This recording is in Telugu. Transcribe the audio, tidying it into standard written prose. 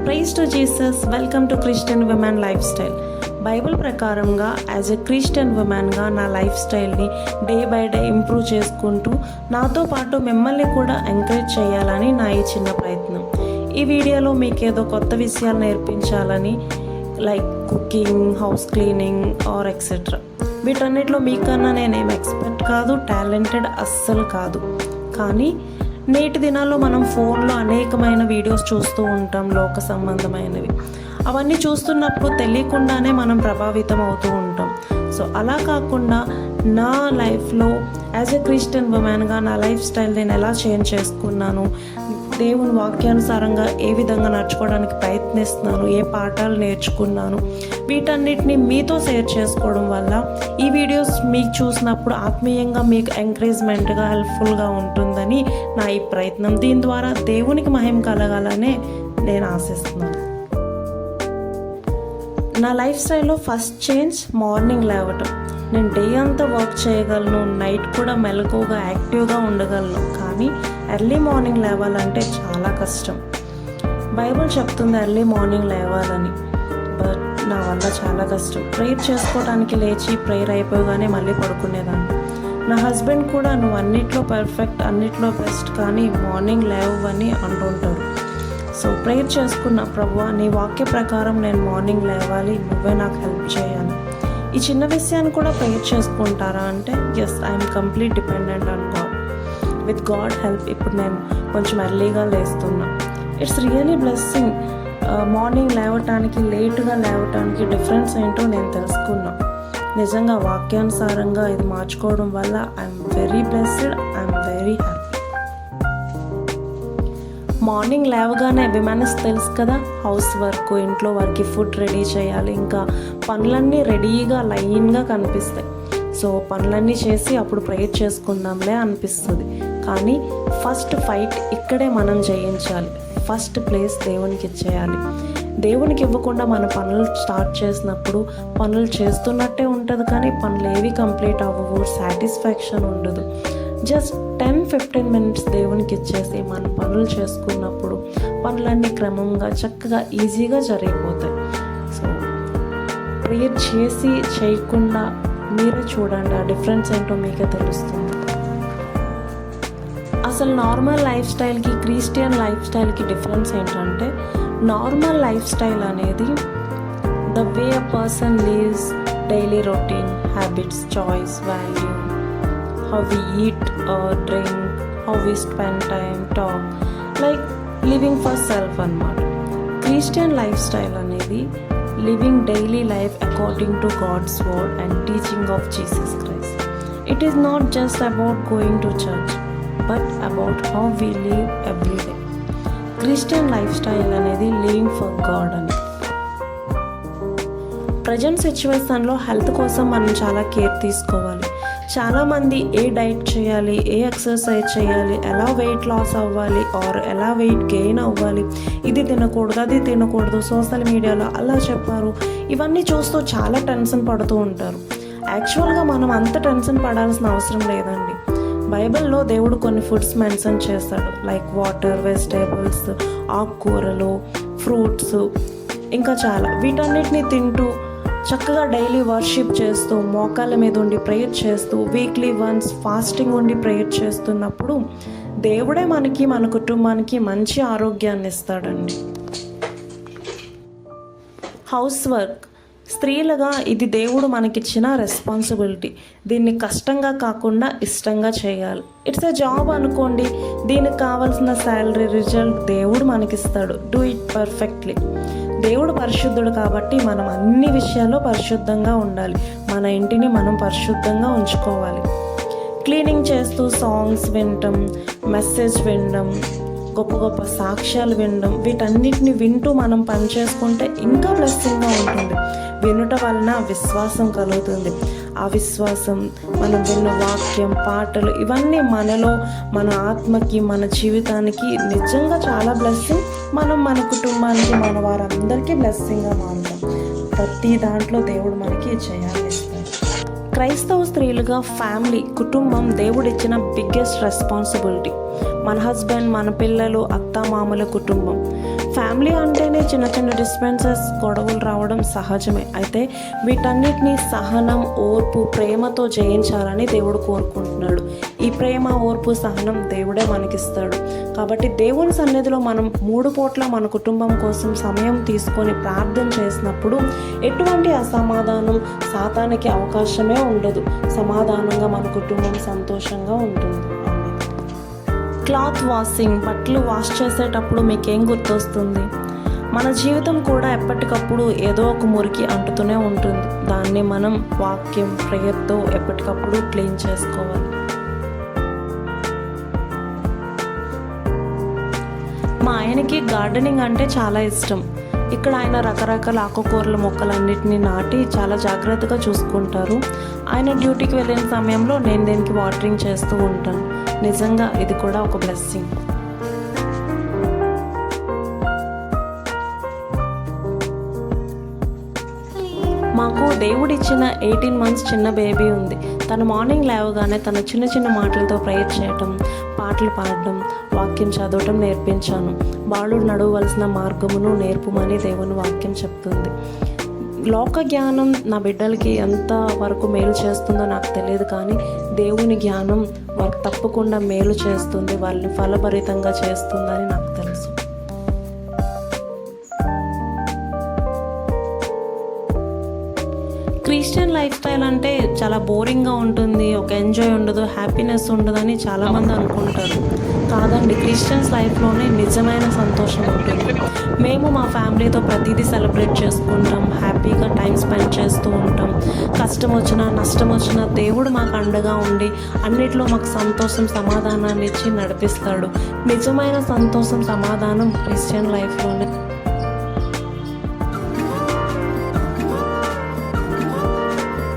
Praise to Jesus. Welcome to Christian women lifestyle. Bible ప్రకారంగా యాజ్ ఎ క్రిస్టియన్ ఉమెన్గా నా లైఫ్ స్టైల్ని డే బై డే ఇంప్రూవ్ చేసుకుంటూ నాతో పాటు మిమ్మల్ని కూడా ఎంకరేజ్ చేయాలని నా ఈ చిన్న ప్రయత్నం. ఈ వీడియోలో మీకు ఏదో కొత్త విషయాలు నేర్పించాలని, like cooking, house cleaning or etcetera. వీటన్నిటిలో మీకన్నా నేనేం ఎక్స్పర్ట్ కాదు, టాలెంటెడ్ అస్సలు కాదు. కానీ నేటి దినాల్లో మనం ఫోన్లో అనేకమైన వీడియోస్ చూస్తూ ఉంటాం, లోక సంబంధమైనవి. అవన్నీ చూస్తున్నప్పుడు తెలియకుండానే మనం ప్రభావితం అవుతూ ఉంటాం. సో అలా కాకుండా నా లైఫ్లో యాజ్ ఎ క్రిస్టియన్ ఉమెన్గా నా లైఫ్ స్టైల్ నేను ఎలా చేంజ్ చేసుకున్నాను, దేవుని వాక్యానుసారంగా ఏ విధంగా నడుచుకోవడానికి ప్రయత్నిస్తున్నాను, ఏ పాఠాలు నేర్చుకున్నాను, వీటన్నిటిని మీతో షేర్ చేసుకోవడం వల్ల ఈ వీడియోస్ మీకు చూసినప్పుడు ఆత్మీయంగా మీకు ఎంకరేజ్మెంట్గా హెల్ప్ఫుల్గా ఉంటుందని నా ఈ ప్రయత్నం. దీని ద్వారా దేవునికి మహిమ కలగాలనే నేను ఆశిస్తున్నాను. నా లైఫ్ స్టైల్లో ఫస్ట్ చేంజ్ మార్నింగ్ లేవటం. నేను డే అంతా వర్క్ చేయగలను, నైట్ కూడా మెలకువగా యాక్టివ్గా ఉండగలను. కానీ ఎర్లీ మార్నింగ్ లేవాలంటే చాలా కష్టం. బైబిల్ చెప్తుంది ఎర్లీ మార్నింగ్ లేవాలని, బట్ నా వల్ల చాలా కష్టం. ప్రేయర్ చేసుకోవడానికి లేచి ప్రేయర్ అయిపోగానే మళ్ళీ పడుకునేదాన్ని. నా హస్బెండ్ కూడా నువ్వు అన్నిట్లో పర్ఫెక్ట్, అన్నిట్లో బెస్ట్, కానీ మార్నింగ్ లేవని అంటుంటారు. సో ప్రేయర్ చేసుకున్న, ప్రభువా నీ వాక్య ప్రకారం నేను మార్నింగ్ లేవాలి, నువ్వే నాకు హెల్ప్ చేయాలి. ఈ చిన్న విషయాన్ని కూడా ప్రేయర్ చేసుకుంటారా అంటే yes, I'm complete dependent on God. With God help ఇప్పుడు నేను కొంచెం ఎర్లీగా లేస్తున్నా. It's really blessing. మార్నింగ్ లేవటానికి, లేటుగా లేవటానికి డిఫరెన్స్ ఏంటో నేను తెలుసుకున్నా. నిజంగా వాక్యానుసారంగా ఇది మార్చుకోవడం వల్ల I'm very blessed, I'm very happy. Morning లేవగానే విమెన్స్ తెలుసు కదా, హౌస్ వర్క్, ఇంట్లో వర్క్, ఫుడ్ రెడీ చేయాలి, ఇంకా పనులన్నీ రెడీగా లైన్గా కనిపిస్తాయి. సో పనులన్నీ చేసి అప్పుడు ప్రేయర్ చేసుకుందాంలే అనిపిస్తుంది. కానీ ఫస్ట్ ఫైట్ ఇక్కడే మనం జయించాలి. ఫస్ట్ ప్లేస్ దేవునికి ఇచ్చేయాలి. దేవునికి ఇవ్వకుండా మన పనులు స్టార్ట్ చేసినప్పుడు పనులు చేస్తున్నట్టే ఉంటుంది, కానీ పనులు ఏవి కంప్లీట్ అవ్వవు, సాటిస్ఫాక్షన్ ఉండదు. జస్ట్ 10-15 మినిట్స్ దేవునికి ఇచ్చేసి మన పనులు చేసుకున్నప్పుడు పనులన్నీ క్రమంగా చక్కగా ఈజీగా జరిగిపోతాయి. సో ప్రేయర్ చేసి చేయకుండా మీరే చూడండి, ఆ డిఫరెన్స్ ఏంటో మీకే తెలుస్తుంది. అసలు నార్మల్ లైఫ్ స్టైల్కి క్రిస్టియన్ లైఫ్ స్టైల్కి డిఫరెన్స్ ఏంటంటే, నార్మల్ లైఫ్ స్టైల్ అనేది the way a person lives daily routine, habits, choice, value, how we eat or drink, how we spend time, talk, like living for self అన్నమాట. క్రిస్టియన్ లైఫ్ స్టైల్ అనేది living daily life according to God's word and teaching of Jesus Christ. It is not just about going to church, but about how we live every day. Christian life style అనేది లివింగ్ ఫర్ గాడ్ అని. ప్రజెంట్ సిచ్యువేషన్లో హెల్త్ కోసం మనం చాలా కేర్ తీసుకోవాలి. చాలామంది ఏ డైట్ చేయాలి, ఏ ఎక్సర్సైజ్ చేయాలి, ఎలా వెయిట్ లాస్ అవ్వాలి ఆర్ ఎలా వెయిట్ గెయిన్ అవ్వాలి, ఇది తినకూడదు, అది తినకూడదు, సోషల్ మీడియాలో అలా చెప్పారు, ఇవన్నీ చూస్తూ చాలా టెన్షన్ పడుతూ ఉంటారు. యాక్చువల్గా మనం అంత టెన్షన్ పడాల్సిన అవసరం లేదండి. బైబిల్లో దేవుడు కొన్ని ఫుడ్స్ మెన్షన్ చేస్తాడు, లైక్ వాటర్, వెజిటేబుల్స్, ఆకుకూరలు, ఫ్రూట్స్, ఇంకా చాలా. వీటన్నిటిని తింటూ చక్కగా డైలీ వర్షిప్ చేస్తూ, మోకాళ్ళ మీద ఉండి ప్రేయర్ చేస్తూ, వీక్లీ వన్స్ ఫాస్టింగ్ ఉండి ప్రేయర్ చేస్తున్నప్పుడు దేవుడే మనకి, మన కుటుంబానికి మంచి ఆరోగ్యాన్ని ఇస్తాడండి. హౌస్ వర్క్, స్త్రీలుగా ఇది దేవుడు మనకిచ్చిన రెస్పాన్సిబిలిటీ. దీన్ని కష్టంగా కాకుండా ఇష్టంగా చేయాలి. ఇట్స్ ఎ జాబ్ అనుకోండి, దీనికి కావాల్సిన శాలరీ, రిజల్ట్ దేవుడు మనకిస్తాడు. Do it perfectly. దేవుడు పరిశుద్ధుడు కాబట్టి మనం అన్ని విషయాల్లో పరిశుద్ధంగా ఉండాలి. మన ఇంటిని మనం పరిశుద్ధంగా ఉంచుకోవాలి. క్లీనింగ్ చేస్తూ సాంగ్స్ వినటం, మెసేజ్ వినడం, గొప్ప గొప్ప సాక్ష్యాలు వినడం, వీటన్నిటిని వింటూ మనం పని చేసుకుంటే ఇంకా బ్లెస్సింగ్గా ఉంటుంది. వినుట వలన విశ్వాసం కలుగుతుంది. ఆ విశ్వాసం, మనం విన్న వాక్యం, పాటలు, ఇవన్నీ మనలో, మన ఆత్మకి, మన జీవితానికి నిజంగా చాలా బ్లెస్సింగ్. మనం మన కుటుంబానికి, మన వారందరికీ బ్లెస్సింగ్గా మారుతాం. ప్రతి దాంట్లో దేవుడు మనకి జయాన్ని ఇస్తాడు. క్రైస్తవ స్త్రీలుగా ఫ్యామిలీ, కుటుంబం దేవుడిచ్చిన బిగ్గెస్ట్ రెస్పాన్సిబిలిటీ. మన హస్బెండ్, మన పిల్లలు, అత్త మామల కుటుంబం. ఫ్యామిలీ అంటేనే చిన్న చిన్న డిస్టర్బెన్సెస్, గొడవలు రావడం సహజమే. అయితే వీటన్నిటిని సహనం, ఓర్పు, ప్రేమతో జయించాలని దేవుడు కోరుకుంటున్నాడు. ఈ ప్రేమ, ఓర్పు, సహనం దేవుడే మనకిస్తాడు. కాబట్టి దేవుని సన్నిధిలో మనం 3 పూట్ల మన కుటుంబం కోసం సమయం తీసుకొని ప్రార్థన చేసినప్పుడు ఎటువంటి అసమాధానం, సాతానికి అవకాశమే ఉండదు. సమాధానంగా మన కుటుంబం సంతోషంగా ఉంటుంది. క్లాత్ వాషింగ్, బట్టలు వాష్ చేసేటప్పుడు మీకేం గుర్తొస్తుంది? మన జీవితం కూడా ఎప్పటికప్పుడు ఏదో ఒక మురికి అంటుతూనే ఉంటుంది. దాన్ని మనం వాక్యం, ప్రేయర్తో ఎప్పటికప్పుడు క్లీన్ చేసుకోవాలి. మా ఆయనకి గార్డెనింగ్ అంటే చాలా ఇష్టం. ఇక్కడ ఆయన రకరకాల ఆకుకూరల మొక్కలన్నిటిని నాటి చాలా జాగ్రత్తగా చూసుకుంటారు. ఆయన డ్యూటీకి వెళ్ళిన సమయంలో నేను దీనికి వాటరింగ్ చేస్తూ ఉంటాను. నిజంగా ఇది కూడా ఒక బ్లెస్సింగ్. మాకు దేవుడిచ్చిన 18 months చిన్న బేబీ ఉంది. తను మార్నింగ్ లేవగానే తన చిన్న చిన్న మాటలతో ప్రేయర్ చేయటం, పాటలు పాడడం, వాక్యం చదవటం నేర్పించాను. బాలుడు నడవవలసిన మార్గమును నేర్పుమని దేవుని వాక్యం చెప్తుంది. లోక జ్ఞానం నా బిడ్డలకి ఎంత వరకు మేలు చేస్తుందో నాకు తెలియదు, కానీ దేవుని జ్ఞానం వారికి తప్పకుండా మేలు చేస్తుంది, వాళ్ళని ఫలభరితంగా చేస్తుందని నాకు తెలుసు. క్రిస్టియన్ లైఫ్ స్టైల్ అంటే చాలా బోరింగ్గా ఉంటుంది, ఒక ఎంజాయ్ ఉండదు, హ్యాపీనెస్ ఉండదని చాలామంది అనుకుంటారు. కాదండి, క్రిస్టియన్స్ లైఫ్లోనే నిజమైన సంతోషం ఉంటుంది. మేము మా ఫ్యామిలీతో ప్రతిదీ సెలబ్రేట్ చేసుకుంటాం, హ్యాపీగా టైం స్పెండ్ చేస్తూ ఉంటాం. కష్టం వచ్చినా, నష్టం వచ్చినా దేవుడు మాకు అండగా ఉండి అన్నిట్లో మాకు సంతోషం, సమాధానాన్ని ఇచ్చి నడిపిస్తాడు. నిజమైన సంతోషం, సమాధానం క్రిస్టియన్ లైఫ్లోనే.